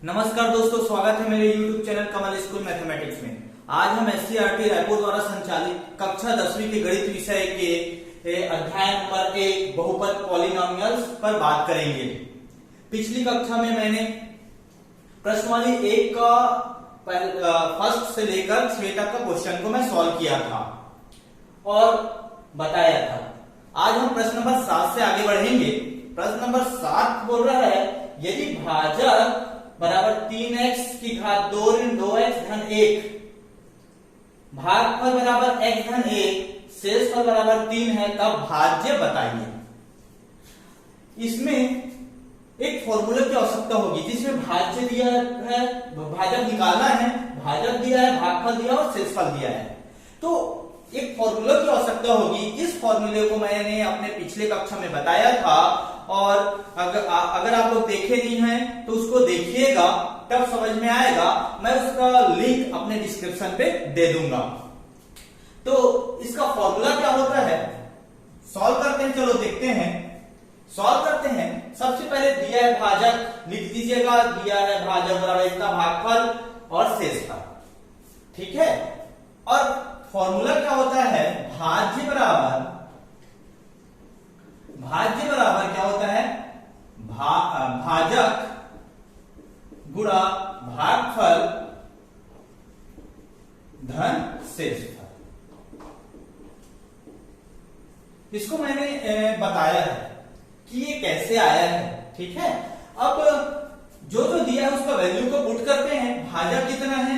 नमस्कार दोस्तों, स्वागत है मेरे YouTube चैनल कमल स्कूल मैथमेटिक्स में। आज हम SCERT रायपुर द्वारा संचालित कक्षा 10वीं के गणित विषय के अध्याय नंबर 1 बहुपद पॉलिनोमियल्स पर बात करेंगे। पिछली कक्षा में मैंने प्रश्नवाली 1 का फर्स्ट से लेकर 6 तक का क्वेश्चन को मैं सॉल्व किया था और बताया था। आज हम प्रश्न नंबर 7 से आगे बढ़ेंगे। प्रश्न नंबर 7 बोल रहा है, यदि भाजक बराबर 3x की घात 2 ऋण 2x धन 1, भागफल बराबर x धन 1, शेषफल बराबर 3 है, तब भाज्य बताइए। इसमें एक फॉर्मूला की आवश्यकता होगी जिसमें भाज्य दिया है, भाजक निकालना है, भाजक दिया है, भागफल दिया और शेषफल दिया है, तो एक फॉर्मूला की आवश्यकता होगी। इस फॉर्मूले को मैंने अपने पिछले कक्षा में बताया था और अगर आप लोग देखे नहीं हैं तो उसको देखिएगा, तब समझ में आएगा। मैं उसका लिंक अपने डिस्क्रिप्शन पे दे दूंगा। तो इसका फॉर्मूला क्या होता है, सॉल्व करते हैं। चलो देखते हैं, सॉल्व करते हैं। सबसे पहले दिया है भाजक, लिख दीजिएगा, दिया है भाजक बराबर इतना भागफल और शेषफल, ठीक है। और फॉर्मूला क्या होता है, भाज्य बराबर क्या होता है, भाजक गुणा भागफल धन शेषफल। इसको मैंने बताया है कि ये कैसे आया है, ठीक है। अब जो दिया है उसका वैल्यू को पुट करते हैं। भाजक कितना है,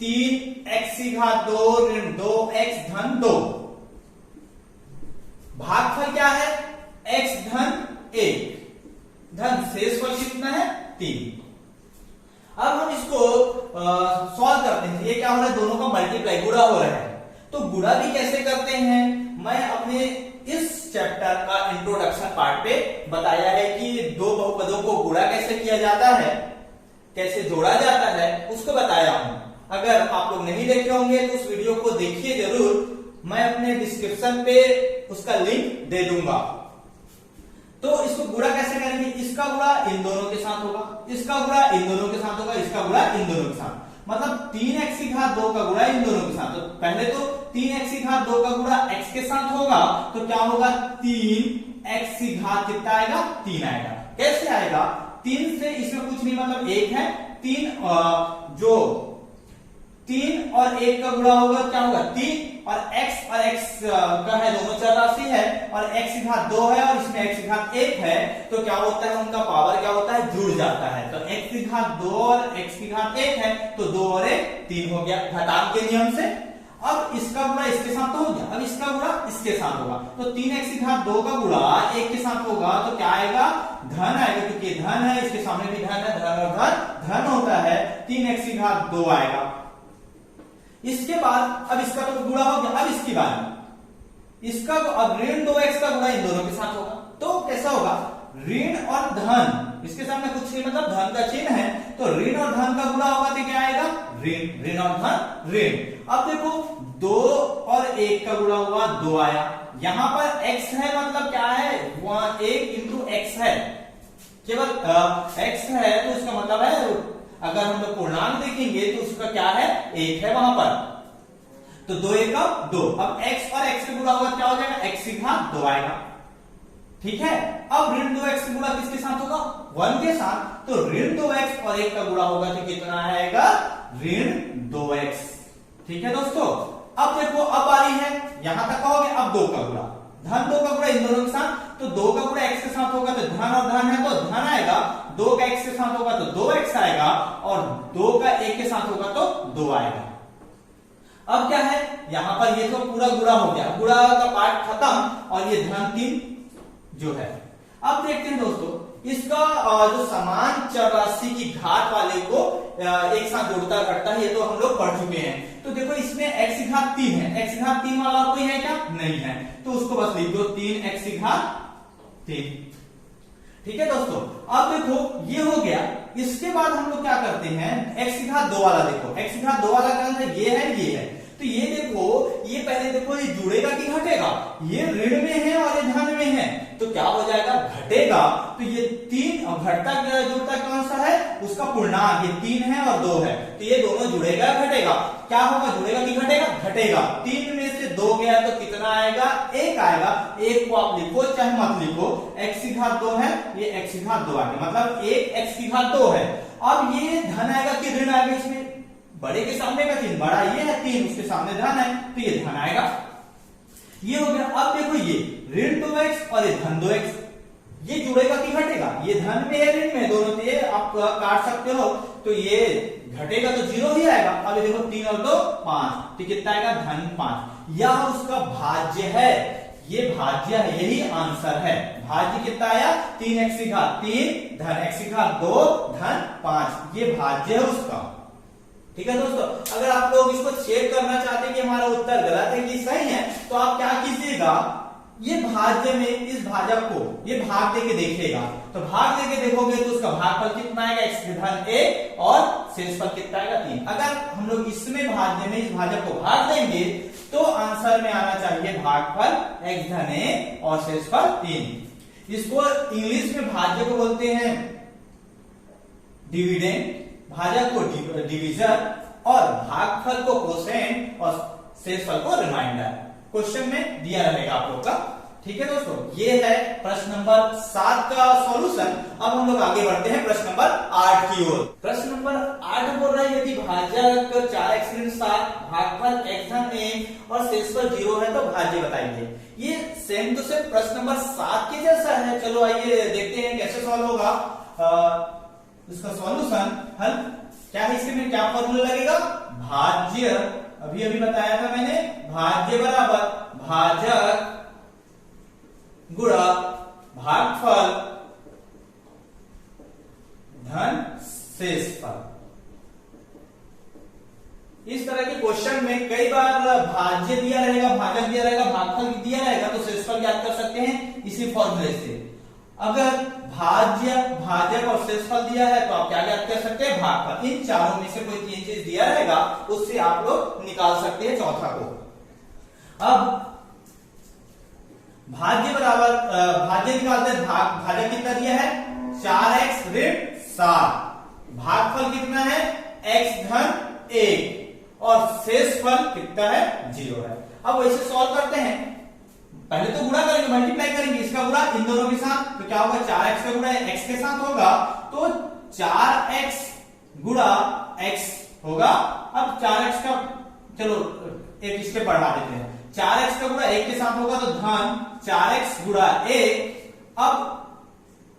3x की घात 2 ऋण 2x धन 2, भागफल क्या है, x धन 1 धन शेषफल कितना है, 3। अब हम इसको सॉल्व करते हैं। ये क्या हो रहा है, दोनों का मल्टीप्लाई, गुणा हो रहा है। तो गुणा भी कैसे करते हैं, मैं अपने इस चैप्टर का इंट्रोडक्शन पार्ट पे बताया है कि दो बहुपदों को गुणा कैसे किया जाता है, कैसे जोड़ा जाता है, उसको बताया हूं। अगर आप लोग नहीं देखे होंगे तो उस वीडियो को देखिए जरूर, मैं अपने डिस्क्रिप्शन पे उसका लिंक दे दूंगा। तो इसको गुणा कैसे करेंगे, इसका गुणा इन दोनों के साथ होगा, इसका गुणा इन दोनों के साथ होगा, इसका गुणा इन दोनों के साथ, मतलब 3x की घात 2 का गुणा इन दोनों के साथ। तो पहले तो 3x की घात 2 का गुणा x के साथ होगा, तो क्या होगा, 3x की घात कितना आएगा, 3 आएगा। कैसे आएगा, 3 से इसमें कुछ नहीं, मतलब 1 है, 3 और 1 का गुणा होगा, क्या होगा, 3, और x का है, दोनों चर राशि है, और x की घात 2 है और इसमें x की घात 1 है, तो क्या होता है, उनका पावर क्या होता है, जुड़ जाता है। तो x की घात 2 और x की घात 1 है, तो 2 और 1 3 हो गया घातांक के नियम से। अब इसका गुणा इसके साथ तो हो गया, अब इसका गुणा इसके साथ होगा, तो 3x की घात 2 का गुणा 1 के साथ होगा, तो क्या आएगा, धन आएगा, क्योंकि धन है, इसके सामने भी धन है, धन और धन होता है, 3x की घात 2 आएगा। इसके बाद अब इसका तो गुणा हो गया, अब इसकी बात, इसका अब ऋण 2x का गुणा इन दोनों के साथ होगा, तो कैसा होगा, ऋण और धन, इसके सामने कुछ नहीं, मतलब धन का चिन्ह है, तो ऋण और धन का गुणा होगा तो क्या आएगा, ऋण, ऋण और धन ऋण। अब देखो 2 और 1 का गुणा हुआ, 2 आया, यहां पर x है, मतलब क्या है, 1 इंटू x है, केवल x है, तो इसका मतलब है, अगर हम लोग पूर्णांक देखेंगे तो उसका क्या है, 1 है वहां पर, तो 2 1 का 2। अब x और x से गुणा होगा, क्या हो जाएगा, x की घात 2 आएगा, ठीक है। अब ऋण 2x से गुणा किसके साथ होगा, 1 के साथ, तो ऋण 2x और 1 का गुणा होगा तो कितना आएगा, ऋण 2x, ठीक है दोस्तों। अब देखो, अब बारी है, यहां तक हो गया, अब 2 का गुणा, धन 2 का गुणा इन दोनों के साथ, तो 2 का गुणा x के साथ होगा तो धन और धन है, तो धन आएगा, 2 का x के साथ होगा तो 2x आएगा, और 2 का 1 के साथ होगा तो 2 आएगा। अब क्या है, यहां पर ये तो पूरा गुणा हो गया, गुणा का पार्ट खत्म, और ये धन 3 जो है। अब देखते हैं दोस्तों, इसका जो समान चर राशि की घात वाले को एक साथ जोड़ता घटता है, ये तो हम लोग पढ़ चुके हैं। तो देखो, इसमें x की घात 3 है, x की घात 3 वाला कोई है क्या, नहीं है, तो उसको बस लिख दो 3x की घात 3, ठीक है दोस्तों। अब देखो, ये हो गया। इसके बाद हम लोग क्या करते हैं, x की घात 2 वाला देखो, x की घात 2 वाला क्या है, ये है, ये है, तो ये देखो, ये पहले देखो ये जुड़ेगा कि घटेगा, ये ऋण में है और ये धन में है, तो क्या हो जाएगा, घटेगा। तो ये 3 घटता जुड़ता कौन सा है, उसका पूर्णांक, ये 3 है और 2 है, तो ये दोनों जुड़ेगा घटेगा, क्या होगा, जुड़ेगा कि घटेगा, घटेगा। 3 में से 2 गया तो कितना आएगा, 1 आएगा। 1 को आप लिखो चाहे मत लिखो, x की घात 2 है, ये x की घात 2 आ गया, मतलब 1 x की घात 2 है। अब ये धन आएगा कि ऋण आएगा, इसमें बड़े के सामने का 3, बड़ा ये है 3, उसके सामने धन है, तो ये धन आएगा, ये हो गया। अब देखो ये ऋण 2x और ये धन 2x, ये जुड़ेगा कि घटेगा, ये धन में है ऋण में, दोनों ये आप काट सकते हो, तो ये घटेगा तो 0 ही आएगा। अब ये देखो 3 और 2 5, तो कितना आएगा, धन 5। यह उसका भाज्य है, ये भाज्य है, यही आंसर है। भाज्य कितना आया, 3x की घात 3 धन x की घात 2 धन 5, ये भाज्य है उसका। ठीक है दोस्तों, अगर आप लोग इसको चेक करना चाहते हैं कि हमारा उत्तर गलत है कि सही है, तो आप क्या कीजिएगा, ये भाज्य में इस भाजक को ये भाग देके देखिएगा, तो भाग देके देखोगे तो उसका भागफल कितना आएगा, x धन 1 और शेषफल कितना आएगा 3। अगर हम लोग इसमें भाज्य में इस भाजक को भाग देंगे तो आंसर में आना चाहिए भागफल x धन 1 और शेषफल 3। इसको इंग्लिश में भाज्य को बोलते हैं डिविडेंड, भाजक को डिवीजन और भागफल को कोसेंट और शेषफल को रिमाइंडर। क्वेश्चन में दिया रहेगा आप लोग का। ठीक है दोस्तों, ये है प्रश्न नंबर 7 का सॉल्यूशन। अब हम लोग आगे बढ़ते हैं प्रश्न नंबर 8 की ओर। प्रश्न नंबर 8 बोल रहा है, यदि भाजक 4x ऋण 7 भागफल x धन 1 और शेषफल 0 है तो भाज्य बताइए। ये सेम टू सेम प्रश्न नंबर 7 के जैसा है। चलो आइए देखते हैं कैसे सॉल्व होगा। इसका सॉल्यूशन हल क्या है, इसके में क्या फॉर्मूला लगेगा, भाज्य, अभी अभी बताया था मैंने, भाज्य बराबर भाजक गुणा भागफल धन शेषफल। इस तरह के क्वेश्चन में कई बार भाज्य दिया रहेगा, भाजक दिया रहेगा, भागफल दिया रहेगा, तो शेषफल याद कर सकते हैं इसी फॉर्मूले से। अगर भाज्य, भाजक और शेषफल दिया है तो आप क्या याद कर सकते हैं, भागफल। इन चारों में से कोई 3 चीज दिया रहेगा, उससे आप लोग निकाल सकते हैं चौथा को। अब भाज्य बराबर भाज्य निकालते हैं, भाजक कितना दिया है, 4x ऋण 7, भागफल कितना है, x धन 1 और शेषफल कितना है, 0 है। अब वैसे सॉल्व करते हैं, पहले तो गुणा करेंगे, मल्टीप्लाई करेंगे, इसका गुणा इन दोनों के साथ, तो क्या होगा, 4x का गुणा x के साथ होगा, तो 4x गुणा x होगा। अब 4x का चलो एक इसके बढ़ा देते हैं, 4x का गुणा 1 के साथ होगा तो धन 4x गुणा 1। अब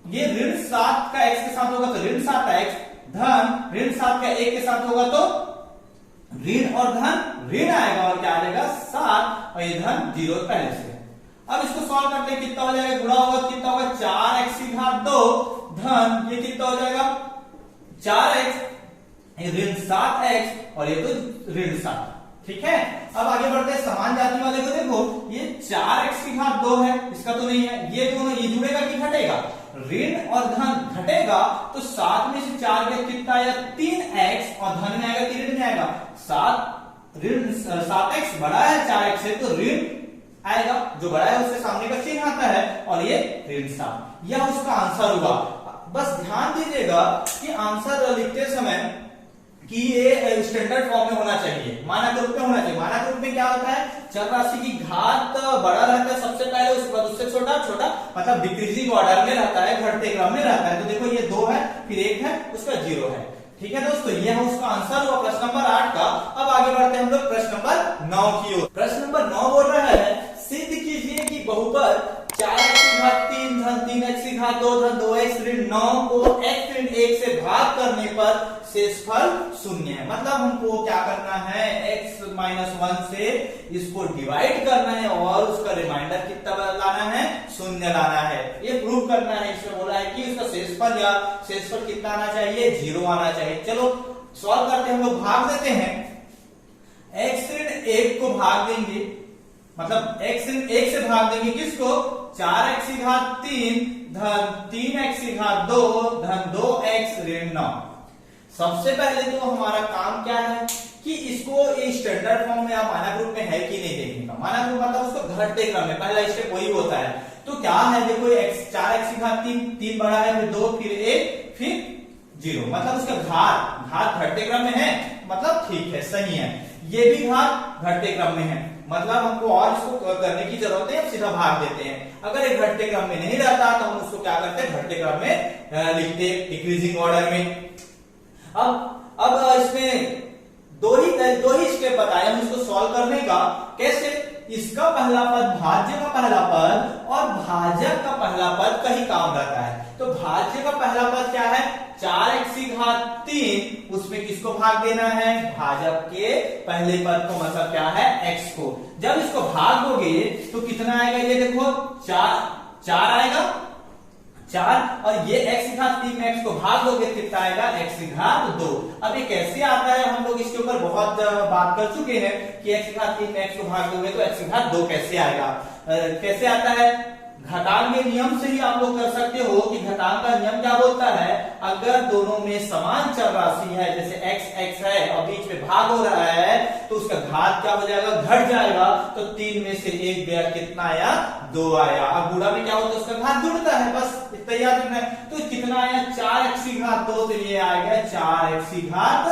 ये ऋण 7 का x के साथ होगा तो ऋण 7x धन ऋण 7 का 1 के साथ होगा तो ऋण और धन ऋण आएगा और क्या आ जाएगा 7 और ये धन 0 पहले से। अब इसको सॉल्व करते हैं, कितना हो जाएगा, गुणा होगा तो कितना होगा, 4x की घात 2 धन ये कितना हो जाएगा 4x, ये ऋण 7x और ये तो ऋण 7। ठीक है, अब आगे बढ़ते हैं समान जाति वाले को। देखो ये 4x की घात 2 है, इसका तो नहीं है, ये दोनों ये जुड़ेगा कि घटेगा, ऋण और धन घटेगा, तो 7 में से 4 गया कितना आया 3x और धन में आएगा कि ऋण में आएगा 7, ऋण 7x बड़ा है 4x से तो ऋण आएगा, जो बड़ा है उसके सामने का चिन्ह आता है और ये ऋण 7, यह उसका आंसर होगा। बस ध्यान दीजिएगा कि आंसर लिखते समय कि ये स्टैंडर्ड फॉर्म में होना चाहिए, मानक रूप में होना चाहिए। मानक रूप में क्या होता है, चर राशि की घात बड़ा रहता है सबसे पहले, उसके बाद उससे छोटा छोटा, मतलब डिक्रीजिंग ऑर्डर में रहता है, घटते क्रम में रहता है। तो देखो ये 2 है, फिर 1 है, उसका 0 है। ठीक है दोस्तों, यह उसका आंसर हुआ प्रश्न नंबर 8 का। अब आगे बढ़ते हैं हम लोग प्रश्न नंबर 9 की ओर। प्रश्न नंबर 9 बोल रहा है, सिद्ध कीजिए कि बहुपद 4x की घात 3 धन 3x की घात 2 धन 2x ऋण 9 को x ऋण 1 से भाग करने पर शेषफल 0 है। मतलब हमको क्या करना है, x - 1 से इसको डिवाइड करना है और उसका रिमाइंडर कितना लाना है, 0 लाना है। ये प्रूव करना है। इसमें बोला है कि उसका शेषफल कितना आना चाहिए, 0 आना चाहिए। चलो सॉल्व करते हैं, हम लोग भाग देते हैं। x ऋण 1 को भाग देंगे, मतलब x ऋण 1 से भाग देंगे किसको, 4x की घात 3 धन 3x की घात 2 धन 2x ऋण 9। सबसे पहले तो हमारा काम क्या है कि इसको स्टैंडर्ड फॉर्म में या मानक रूप में है कि नहीं देखने का। मानक रूप मतलब उसको घटते क्रम में, पहला स्टेप वही होता है। तो क्या है देखो, 4x की घात 3, 3 बड़ा है, फिर 2, फिर 1, फिर 0, मतलब उसका घात घटते क्रम में है, मतलब ठीक है, सही है। ये भी घात घटते क्रम में है, मतलब हमको और इसको करने की जरूरत है, हम सीधा भाग देते हैं। अगर एक घटते क्रम में नहीं रहता तो हम उसको क्या करते हैं, घटते क्रम में लिखते हैं, डिक्रीजिंग ऑर्डर में। अब इसमें दो ही स्टेप बताए हम इसको सॉल्व करने का। कैसे? इसका पहला पद भाज्य का पहला पद और भाजक का पहला पद का ही काम रहता है। तो भाज्य का पहला पद क्या है, 4x की घात 3, उसमें किसको भाग देना है, भाजक के पहले पद को, मतलब क्या है, x को। जब इसको भाग दोगे तो कितना आएगा, ये देखो 4 आएगा, 4, और ये x की घात 3 में x को भाग दोगे कितना आएगा, x की घात 2। अब ये कैसे आता है, हम लोग इसके ऊपर बहुत बात कर चुके हैं कि x की घात 3 में x को भाग दोगे तो x की घात 2 कैसे आएगा। कैसे आता है, घटांक के नियम से ही आप लोग कर सकते हो कि घटांक का नियम क्या बोलता है, अगर दोनों में समान चर राशि है, जैसे x है और बीच में भाग हो रहा है, तो उसका घात क्या हो जाएगा, घट जाएगा। तो 3 में से 1 गया, कितना आया, 2 आया। अब गुणा में क्या होता है, उसका घात जुड़ता है, बस इतना याद रखना है। तो कितना आया, 4x की घात 2, तो ये आ गया 4x की घात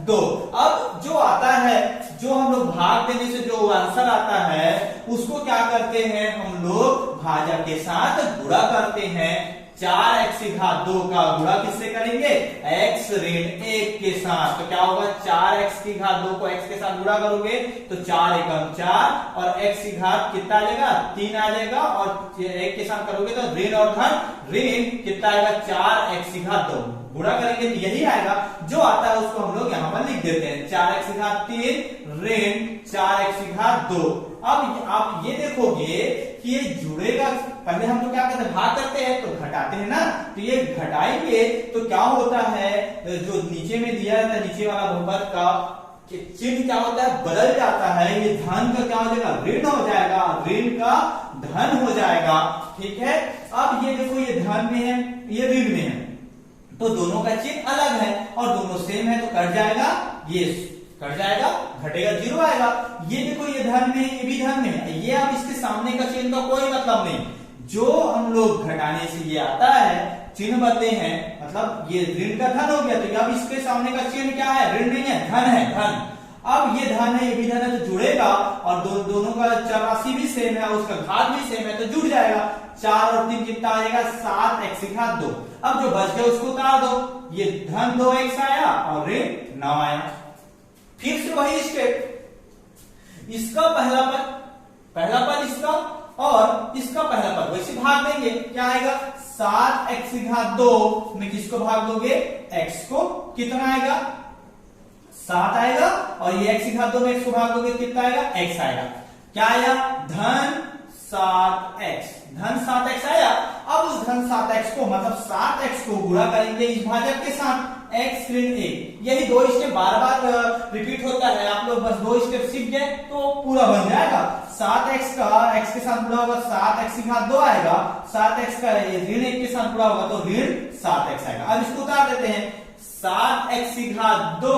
2। अब जो आता है, जो हम लोग भाग देने से जो आंसर आता है, उसको क्या करते हैं, हम लोग भाजक के साथ गुणा करते हैं। 4x की घात 2 का गुणा किससे करेंगे, x ऋण 1 के साथ। तो क्या होगा, 4x की घात 2 को x के साथ गुणा करोगे तो 4 एकम 4, और x की घात कितना आ जाएगा, 3 आ जाएगा, और 1 के साथ करोगे तो ऋण और धन ऋण कितना आएगा, 4x की घात 2 गुणा करेंगे तो यही आएगा। जो आता है उसको हम लोग यहाँ पर लिख देते हैं, 4x की घात 3 ऋण 4x की घात 2। अब आप ये देखोगे कि ये जुड़ेगा, पहले हम लोग क्या करते हैं, भाग करते हैं तो घटाते हैं ना, तो ये घटाएंगे तो क्या होता है, जो नीचे में दिया रहता है, नीचे वाला बहुपद का चिन्ह क्या होता है, बदल जाता है। ये धन का क्या हो जाएगा, ऋण हो जाएगा, ऋण का धन हो जाएगा, ठीक है। अब ये देखो, ये धन में है, ये ऋण में है, तो दोनों का चिन्ह अलग है और दोनों सेम है, तो कट जाएगा, ये कट जाएगा, घटेगा, 0 आएगा। ये देखो, ये धन में, ये भी धन में है, ये अब इसके सामने का चिन्ह का कोई मतलब नहीं। जो हम लोग घटाने से ये आता है, चिन्ह बदले हैं, मतलब ये ऋण का धन हो गया, तो अब इसके सामने का चिन्ह क्या है, ऋण नहीं है, धन है, धन। अब ये धन है, ये भी धन है, तो जुड़ेगा, और दोनों का चर राशि भी सेम है, उसका घात भी सेम है, तो जुड़ जाएगा। 4 और 3 कितना आ जाएगा, 7x की घात 2। अब जो बच गया उसको उतार दो, ये धन 2x आया और ऋण 9 आया। फिर से वही स्टेप, इसका पहला पद इसका और इसका पहला पद वैसे भाग देंगे, क्या आएगा, 7x की घात 2 में किसको भाग दोगे, x को, कितना आएगा, 7 आएगा, और ये x की घात 2 में x को भाग दोगे कितना आएगा, x आएगा। क्या आया, धन 7x, धन 7x आया। अब उस धन 7x को, मतलब 7x को गुणा करेंगे इस भाजक के साथ, x ऋण 1। यही 2 स्टेप बार बार रिपीट होता है, आप लोग बस 2 स्टेप सीख गए तो पूरा बन जाएगा। 7x का x के साथ गुणा होगा, 7x की घात 2 आएगा, 7x का ऋण 1 के साथ गुणा होगा तो ऋण 7x आएगा। अब इसको उतार देते हैं, 7x की घात 2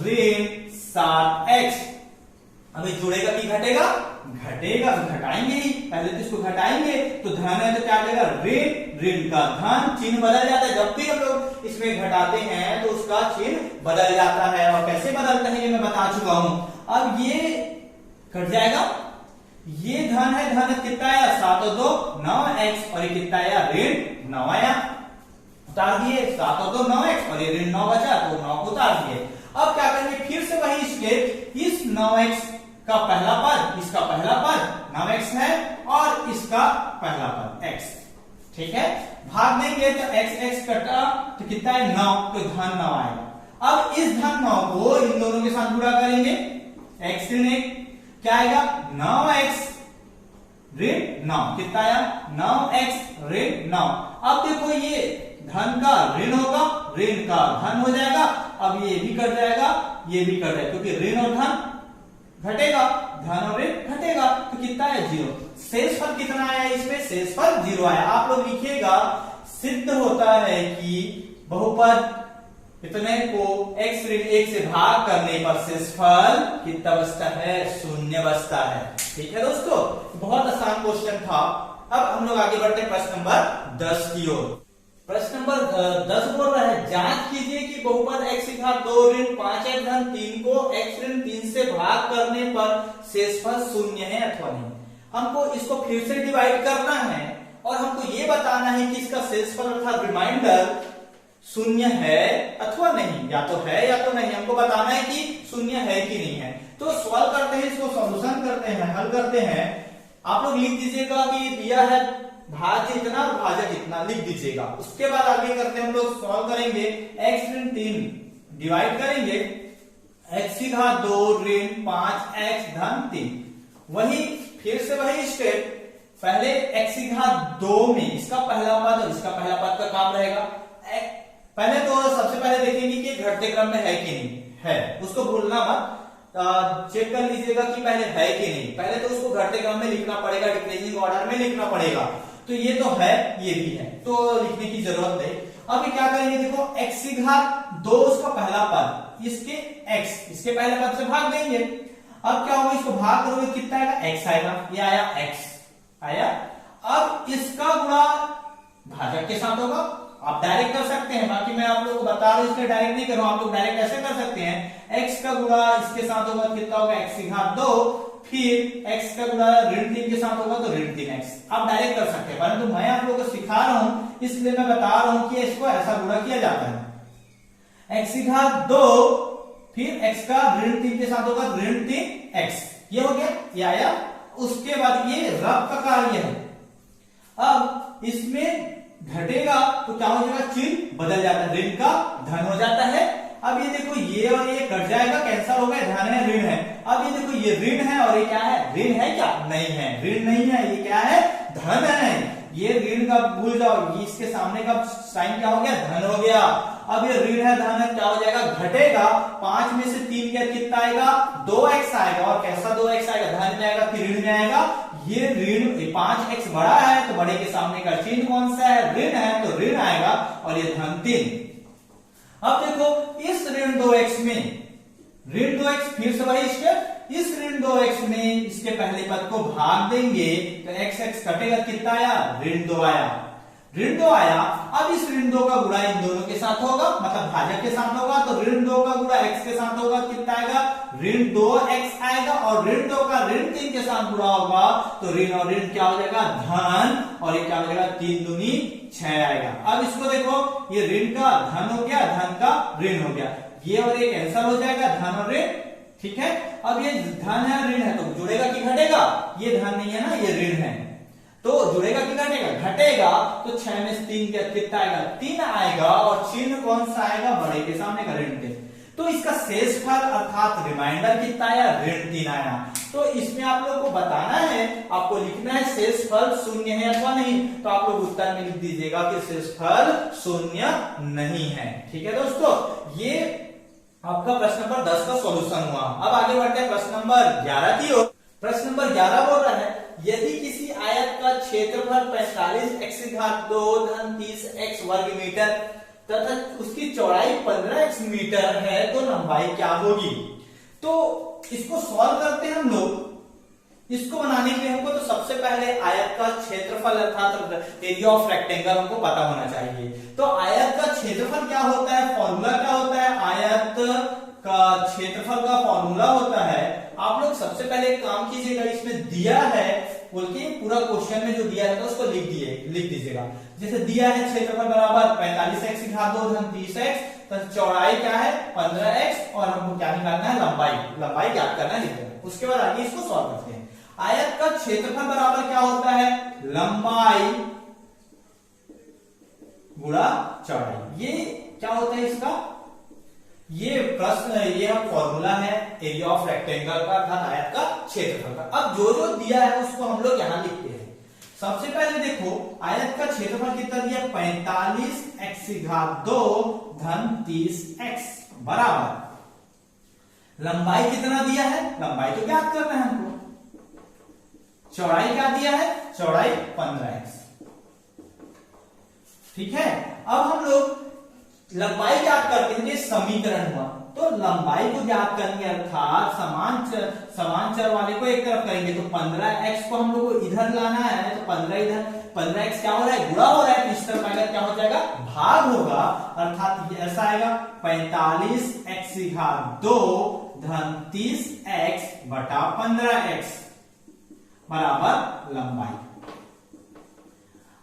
ऋण 7x। अब ये जुड़ेगा कि घटेगा, घटेगा, तो घटाएंगे ही, पहले तो इसको घटाएंगे, तो धन है तो क्या आ जाएगा, ऋण, ऋण का धन, चिन्ह बदल जाता है। जब भी हम लोग इसमें घटाते हैं तो उसका चिन्ह बदल जाता है, और कैसे बदलता है ये मैं बता चुका हूं। अब ये कट जाएगा, ये धन है, धन कितना आया, 7 और 2 9x, और ये कितना आया, ऋण 9 आया, उतार दिए, 7 और 2 9x, और ये ऋण 9 बचा तो 9 को उतार दिए। अब क्या करेंगे, फिर से वही स्टेप, इस 9x का पहला पद, इसका पहला पद 9x है, और इसका पहला पद x, ठीक है। भाग देंगे तो x कटा तो कितना है, 9, तो धन 9 आएगा। अब इस धन 9 को इन दोनों के साथ गुणा करेंगे, x ऋण 1, क्या आएगा, 9x ऋण 9, कितना आया, 9x ऋण 9। अब देखो, ये धन का ऋण होगा, ऋण का धन हो जाएगा। अब ये भी कट जाएगा, ये भी कट जाएगा, क्योंकि ऋण और धन घटेगा, धन और ऋण घटेगा, तो कितना है, 0। शेष फल कितना आया, इसमें शेष फल 0 आया। आप लोग लिखिएगा, सिद्ध होता है कि बहुपद इतने को x ऋण 1 से भाग करने पर शेषफल कितना बचता है? शून्य बचता है। ठीक है दोस्तों, बहुत आसान क्वेश्चन था। अब हम लोग आगे बढ़ते हैं प्रश्न नंबर 10 की ओर। प्रश्न नंबर 10 बोल रहा है, जांच कीजिए कि बहुपद x की घात 2 ऋण 5x धन 3 को x ऋण 3 से भाग करने पर शेषफल शून्य है अथवा नहीं। हमको इसको फिर से डिवाइड करना है और हमको ये बताना है कि इसका शेषफल अर्थात रिमाइंडर शून्य है अथवा नहीं, या तो है या तो नहीं। हमको बताना है कि शून्य है कि नहीं है। तो सॉल्व करते हैं, इसको सॉल्यूशन करते हैं, हल करते हैं। आप लोग लिख दीजिएगा कि दिया है भाज्य इतना और भाजक इतना, लिख दीजिएगा। उसके बाद आगे करते हैं हम लोग, सॉल्व करेंगे। x ऋण 3 डिवाइड करेंगे x की घात 2 ऋण 5x धन 3। वही फिर से वही स्टेप, पहले x की घात 2 में इसका पहला पद और इसका पहला पद का काम रहेगा। पहले तो सबसे पहले देखेंगे कि घटते क्रम में है कि नहीं है, उसको भूलना मत। चेक कर लीजिएगा कि पहले है कि नहीं। पहले तो उसको घटते क्रम में लिखना पड़ेगा, डिक्रीजिंग ऑर्डर में लिखना पड़ेगा। तो ये तो है, ये भी है, तो लिखने की जरूरत नहीं। अब क्या करेंगे, देखो x की घात 2 उसका पहला पद, इसके x इसके पहले पद से भाग देंगे। अब क्या होगा, इसको भाग करोगे कितना आएगा? x आएगा। ये आया x आया। अब इसका गुणा भाजक के साथ होगा। आप डायरेक्ट कर सकते हैं, बाकी मैं आप लोगों को बता रहा हूं, इसलिए डायरेक्ट नहीं कर रहा हूं। आप लोग डायरेक्ट ऐसे कर सकते हैं, x का गुणा इसके साथ होगा कितना होगा? x की घात 2, फिर x का गुणा ऋण 3 के साथ होगा तो ऋण 3x। आप डायरेक्ट कर सकते हैं, परंतु मैं आप लोगों को सिखा रहा हूं, इसलिए मैं बता रहा हूं कि इसको ऐसा गुणा किया जाता है। x की घात 2 फिर x का ऋण 3 के साथ होगा ऋण 3x। ये हो गया, ये आया। उसके बाद ये रब का कार्य है। अब इसमें घटेगा तो क्या हो जाएगा? चिन्ह बदल जाता है, ऋण का धन हो जाता है। अब ये देखो, ये और ये कट जाएगा, कैंसिल हो गया, धन है ऋण है। अब ये देखो, ये ऋण है और ये क्या है? ऋण है क्या? नहीं है, ऋण नहीं है, ये क्या है? धन है। ये ऋण का भूल जाओ, ये इसके सामने का साइन क्या हो गया? धन हो गया। अब ये ऋण है, धन है, क्या हो जाएगा? घटेगा। 5 में से 3 गया, कितना आएगा? 2x आएगा। और कैसा 2x आएगा? धन में आएगा फिर ऋण में आएगा। ये ऋण 5x बड़ा है तो बड़े के सामने का चिन्ह कौन सा है? ऋण है, तो ऋण आएगा। और ये धन 3। अब देखो, इस ऋण 2x में ऋण 2x फिर से वही स्टेप, इस ऋण 2x में इसके पहले पद को भाग देंगे तो x कटेगा, कितना आया? ऋण 2 आया। ऋण 2 आया। अब इस ऋण 2 का गुणा इन दोनों के साथ होगा, मतलब भाजक के साथ होगा, तो ऋण 2 का गुणा x के साथ होगा, कितना आएगा? ऋण 2x आएगा। और ऋण 2 का ऋण 3 के साथ गुणा होगा तो ऋण और ऋण क्या हो जाएगा? धन। और ये क्या हो जाएगा? 3 दूनी 6 आएगा। अब इसको देखो, ये ऋण का धन हो गया, धन का ऋण हो गया। ये और ये कैंसिल हो जाएगा, धन और ऋण। ठीक है, अब ये धन है ऋण है तो जुड़ेगा कि घटेगा? ये धन नहीं है ना, ये ऋण है, तो जुड़ेगा कि घटेगा? घटेगा। तो 6 में से 3 कितना आएगा? 3 आएगा। और चिन्ह कौन सा आएगा? बड़े के सामने का ऋण 3। तो इसका शेषफल अर्थात रिमाइंडर कितना आया? ऋण 3 आया। तो इसमें आप लोगों को बताना है, आपको लिखना है शेषफल शून्य है अथवा नहीं। तो आप लोग उत्तर में लिख दीजिएगा कि शेषफल शून्य नहीं है। ठीक है दोस्तों, ये आपका प्रश्न नंबर 10 का सॉल्यूशन हुआ। अब आगे बढ़ते हैं प्रश्न नंबर 11 की ओर। प्रश्न नंबर 11 बोल रहा है, यदि किसी आयत का क्षेत्रफल 45x की घात 2 धन 30x वर्ग मीटर तथा उसकी चौड़ाई 15x मीटर है तो लंबाई क्या होगी? तो इसको सॉल्व करते हैं हम लोग। इसको बनाने के लिए हमको तो सबसे पहले आयत का क्षेत्रफल अर्थात एरिया ऑफ रेक्टेंगल हमको पता होना चाहिए। तो आयत का क्षेत्रफल क्या होता है? फॉर्मूला क्या होता है? आयत का क्षेत्रफल का फॉर्मूला होता है, आप लोग सबसे पहले एक काम कीजिएगा, इसमें दिया है बोल के पूरा क्वेश्चन में जो दिया है उसको लिख दीजिएगा। जैसे दिया है क्षेत्रफल बराबर 45x की घात 2 धन 30x, तो चौड़ाई क्या है? 15x, और हमको क्या निकालना है? लंबाई ज्ञात करना है, लिख देना। उसके बाद आगे इसको सॉल्व करते हैं। आयत का क्षेत्रफल बराबर क्या होता है? लंबाई गुणा चौड़ाई। ये क्या होता है इसका? ये प्रश्न, ये फॉर्मूला है एरिया ऑफ रेक्टेंगल का अर्थात आयत का क्षेत्रफल का। अब जो जो दिया है उसको हम लोग यहां लिखते हैं। सबसे पहले देखो, आयत का क्षेत्रफल कितना दिया? 45x की घात 2 धन 30x बराबर लंबाई कितना दिया है? लंबाई तो ज्ञात करना है हमको। चौड़ाई क्या दिया है? चौड़ाई 15x। ठीक है, अब हम लोग लंबाई ज्ञात करते हैं, ये समीकरण हुआ। तो लंबाई को ज्ञात करेंगे अर्थात समान चर वाले को एक तरफ करेंगे, तो 15x को हम लोग को इधर लाना है, तो 15 इधर, 15x क्या हो रहा है, गुणा हो रहा है, तो इस तरफ आएगा क्या हो जाएगा, भाग होगा, अर्थात ऐसा आएगा 45x⁻2 धन 30x बटा 15x बराबर लंबाई।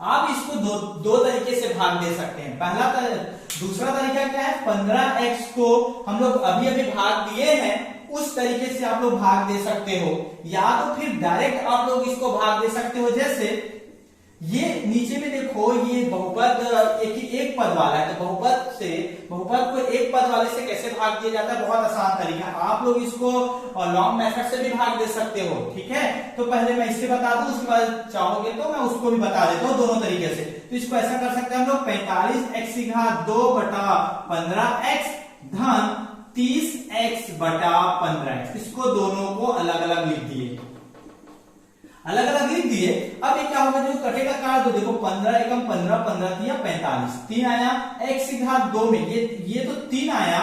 आप इसको दो तरीके से भाग दे सकते हैं। दूसरा तरीका क्या है, 15x को हम लोग अभी अभी भाग दिए हैं, उस तरीके से आप लोग भाग दे सकते हो, या तो फिर डायरेक्ट आप लोग इसको भाग दे सकते हो। जैसे ये नीचे में देखो, ये बहुपद एक पद वाला है, तो बहुपद को एक पद वाले से कैसे भाग दिया जाता है, बहुत आसान तरीका। आप लोग इसको लॉन्ग मेथड से भी भाग दे सकते हो, ठीक है। तो पहले मैं इससे बता दूं, उसके बाद चाहोगे तो मैं उसको भी बता देता हूं दोनों तरीके से। तो इसको ऐसा कर सकते हैं हम लोग, 45x⁻2 बटा 15x धन 30x बटा 15x, इसको दोनों को अलग अलग लिख दिए, अलग अलग लिख दिए। अब ये क्या होगा, जो कटेगा काट दो, देखो 15 एकम 15, 15 तिया 45, 3 आया x⁻2 में, ये तो 3 आया,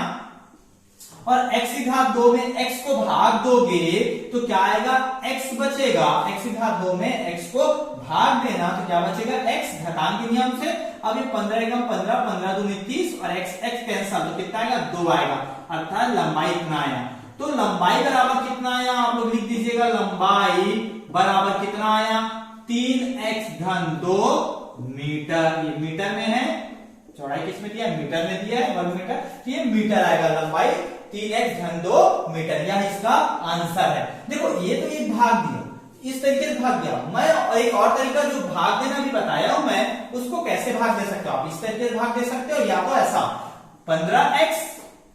और x⁻2 में x को भाग दोगे तो क्या आएगा, x बचेगा, x⁻2 में x को भाग देना तो क्या बचेगा, x घटान के नियम से। अब ये 15 एकम 15, 15 दूनी 30, और x कैंसल, तो कितना आएगा, 2 आएगा, अर्थात लंबाई इतना आया। तो लंबाई बराबर कितना आया, आप लोग लिख दीजिएगा, लंबाई बराबर कितना आया, 3x धन 2 मीटर, ये मीटर में है, चौड़ाई किसमें दिया है, मीटर में दिया है, 1 मीटर, तो ये मीटर आएगा, लंबाई 3x धन 2 मीटर, यह इसका आंसर है। देखो ये तो एक भाग दिया, इस तरीके से भाग दिया। मैं एक और तरीका जो भाग देना भी बताया हूं मैं, उसको कैसे भाग दे सकते हो आप, इस तरीके से भाग दे सकते हो, या तो ऐसा 15x,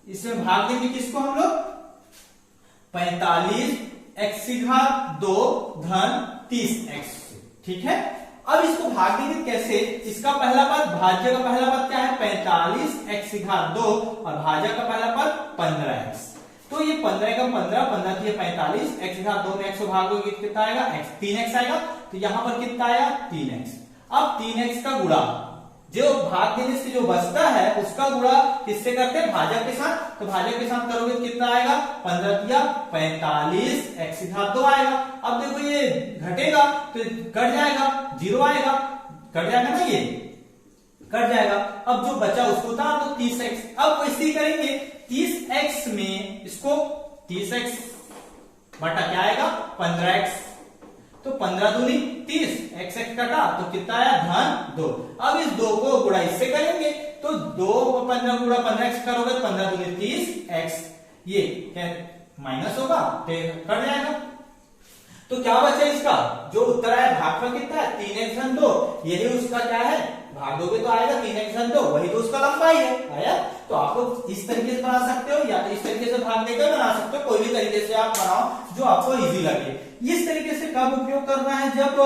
इसमें भाग देंगे किसको हम लोग, 45x⁻2 धन 30x, ठीक है। अब इसको भाग देंगे कैसे, इसका पहला पद, भाज्य का पहला पद क्या है, 45x⁻2, और भाज्य का पहला पद 15x, तो ये 15 एकम 15, 15 तिया 45, x⁻2 में x को भाग दोगे कितना आएगा, x 3x आएगा, तो यहां पर कितना आया, 3x। अब 3x का गुणा, जो भाग देने से जो बचता है उसका गुणा किससे करते हैं, भाजक के साथ, तो भाजक के साथ करोगे तो कितना आएगा, 15 तिया 45 x⁻2 आएगा। अब देखो ये घटेगा तो कट जाएगा, 0 आएगा, कट जाएगा ना, ये कट जाएगा। अब जो बचा उसको था तो 30x, अब वैसे ही करेंगे, 30x में इसको 30x बटा क्या आएगा, 15x, तो 15 दूनी 30, x कटा तो कितना आया, धन 2। अब इस 2 को गुणा इससे करेंगे, तो 2 15 गुणा 15x करोगे, 15 दूनी 30x, ये क्या माइनस होगा, कट जाएगा, तो क्या बचा इसका, जो उत्तर आया भागफल कितना है, 3x धन 2, यही उसका क्या है, भाग दोगे तो आएगा 3x धन 2, वही तो उसका लंबाई है, आया। तो आप लोग इस तरीके से बना सकते हो, या तो इस तरीके से भाग देकर बना सकते हो, कोई भी तरीके से आप बनाओ जो आपको इजी लगे। इस तरीके से कब उपयोग करना है, जब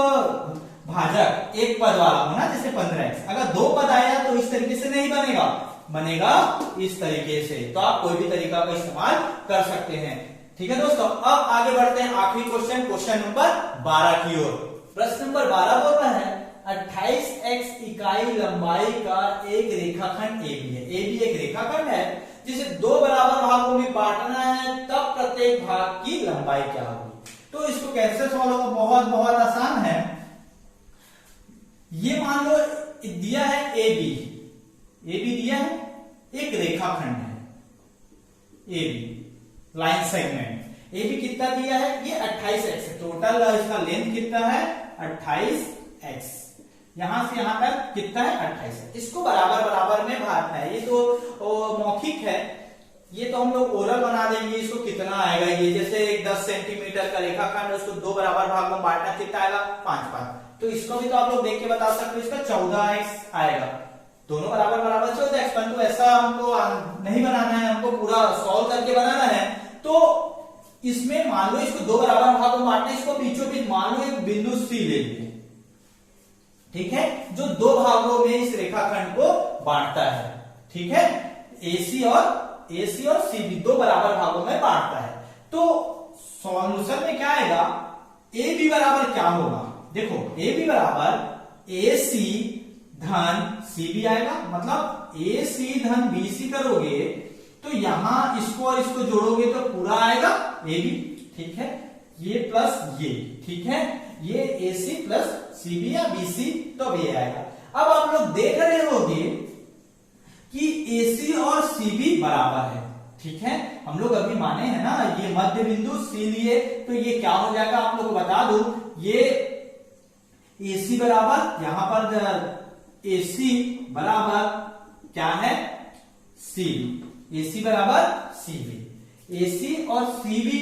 भाजक एक पद वाला हो ना, जैसे 15x, अगर 2 पद आया तो इस तरीके से नहीं बनेगा, बनेगा इस तरीके से। तो आप कोई भी तरीका का इस्तेमाल कर सकते हैं, ठीक है दोस्तों। अब आगे बढ़ते हैं आखिरी क्वेश्चन नंबर 12 की ओर। प्रश्न नंबर 12 बोल रहा है, 28x इकाई लंबाई का एक रेखाखंड AB है। AB एक रेखाखंड है जिसे 2 बराबर भागों में बांटना है, तब प्रत्येक भाग की लंबाई क्या होगी। तो इसको कैसे सॉल्व होगा, बहुत बहुत आसान है। ये मान लो दिया है AB दिया है, एक रेखाखंड है AB, लाइन सेगमेंट। AB कितना दिया है, ये 28x है, टोटल इसका लेंथ कितना है, 28x, यहां से यहां तक कितना है, 28। इसको बराबर बराबर में बांटना है, ये तो मौखिक है, ये तो हम लोग ओरल बना देंगे। इसको कितना आएगा, ये जैसे एक 10 सेंटीमीटर का रेखाखंड, उसको 2 बराबर भागों में बांटना, कितना आएगा, 5। तो इसको भी तो आप लोग देख के बता सकते हो, इसका 14x आएगा, दोनों बराबर बराबर 14x, परंतु ऐसा हमको नहीं बनाना है, हमको पूरा सॉल्व करके बनाना है। तो इसमें मान लो इसको 2 बराबर भागों में बांटना, इसको बीचों बीच मान लो एक बिंदु C ले लिए, ठीक है, जो 2 भागों में इस रेखाखंड को बांटता है, ठीक है, AC और CB 2 बराबर भागों में बांटता है। तो सॉल्यूशन में क्या आएगा, AB बराबर क्या होगा, देखो AB बराबर AC धन CB आएगा, मतलब ए सी धन बी सी करोगे तो यहां इसको और इसको जोड़ोगे तो पूरा आएगा ए बी, ठीक है, ये प्लस ये, ठीक है, ये ए सी प्लस सी बी या बी सी, तो अब ये आएगा। अब आप लोग देख रहे होंगे कि ए सी और सी बी बराबर है, ठीक है, हम लोग अभी माने हैं ना, ये मध्य बिंदु सी लिए तो ये क्या हो जाएगा आप लोग को बता दूं, ये ए सी बराबर यहां पर ए सी बराबर क्या है सी बी, ए सी बराबर सी बी, ए सी और सी बी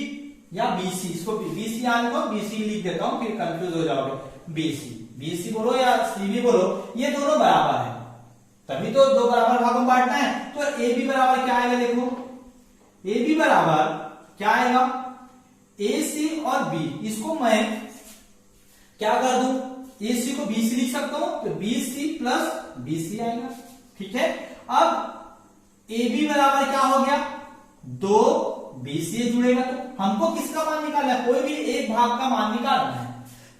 या बीसी, इसको बीसी याद रखो, बीसी लिख देता हूं फिर कंफ्यूज हो जाओगे, बीसी, बीसी बोलो या सीबी बोलो, ये दोनों बराबर है, तभी तो दो बराबर भागों में बांटना है। तो ए बी बराबर क्या आएगा, देखो ए बी बराबर क्या आएगा, ए सी और बी, इसको मैं क्या कर दूं, ए सी को बी सी लिख सकता हूं, तो B C plus B C आएगा, ठीक है। अब ए बी बराबर क्या हो गया, दो बी सी जुड़ेगा, तो हमको किसका मान निकालना है, कोई भी एक भाग का मान निकालना है,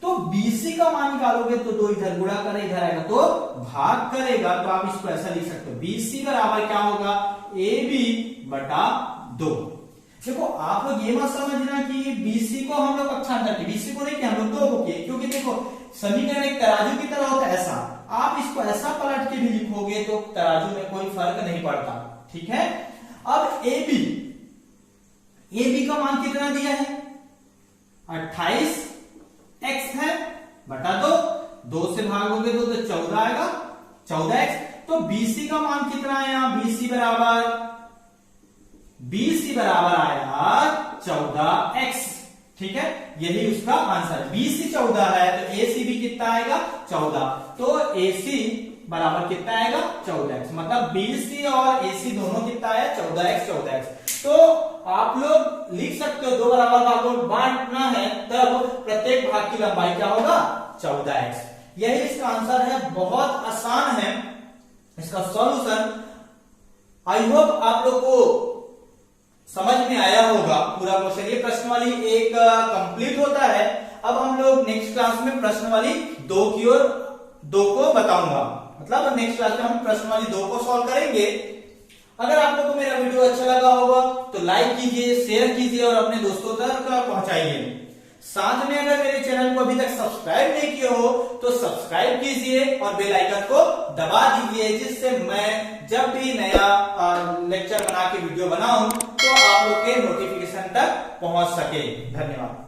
तो बीसी का मान निकालोगे तो दो इधर गुणा करे इधर आएगा तो भाग करेगा, तो आप इसको ऐसा लिख सकते हो, बीसी बराबर क्या होगा, ए बी बटा दो। देखो आप लोग ये मत समझना कि बीसी को हम लोग पक्षांतर किए, बीसी को नहीं किया हम लोग दो को किए, क्योंकि देखो समीकरण एक तराजू की तरह होता है, ऐसा आप इसको ऐसा पलट के भी लिखोगे तो तराजू में कोई फर्क नहीं पड़ता, ठीक है। अब ए बी का मान कितना दिया है, 28 एक्स है बटा दो, दो से भागोगे तो 14 आएगा, 14 एक्स, तो बीसी का मान कितना है यहां, बीसी बराबर आया 14 एक्स, ठीक है, यही उसका आंसर है, बीसी 14 है तो एसी भी कितना आएगा 14, तो एसी बराबर कितना आएगा 14x, मतलब बीसी और एसी दोनों कितना है 14x। तो आप लोग लिख सकते हो, दो बराबर भागों में बांटना है तब प्रत्येक भाग की लंबाई क्या होगा 14x, यही इसका आंसर है, बहुत आसान है इसका सॉल्यूशन। आई होप आप लोग को समझ में आया होगा पूरा क्वेश्चन, ये प्रश्न वाली एक कंप्लीट होता है। अब हम लोग नेक्स्ट क्लास में प्रश्न वाली दो की ओर दो को बताऊंगा, मतलब नेक्स्ट क्लास में हम प्रश्न वाली दो को सॉल्व करेंगे। अगर आप लोग को मेरा वीडियो अच्छा लगा होगा तो लाइक कीजिए, शेयर कीजिए और अपने दोस्तों तक पहुंचाइए। साथ में अगर मेरे चैनल को अभी तक सब्सक्राइब नहीं किया हो तो सब्सक्राइब कीजिए और बेल आइकन को दबा दीजिए, जिससे मैं जब भी नया लेक्चर बना के वीडियो बनाऊं तो आप लोग के नोटिफिकेशन तक पहुंच सके। धन्यवाद।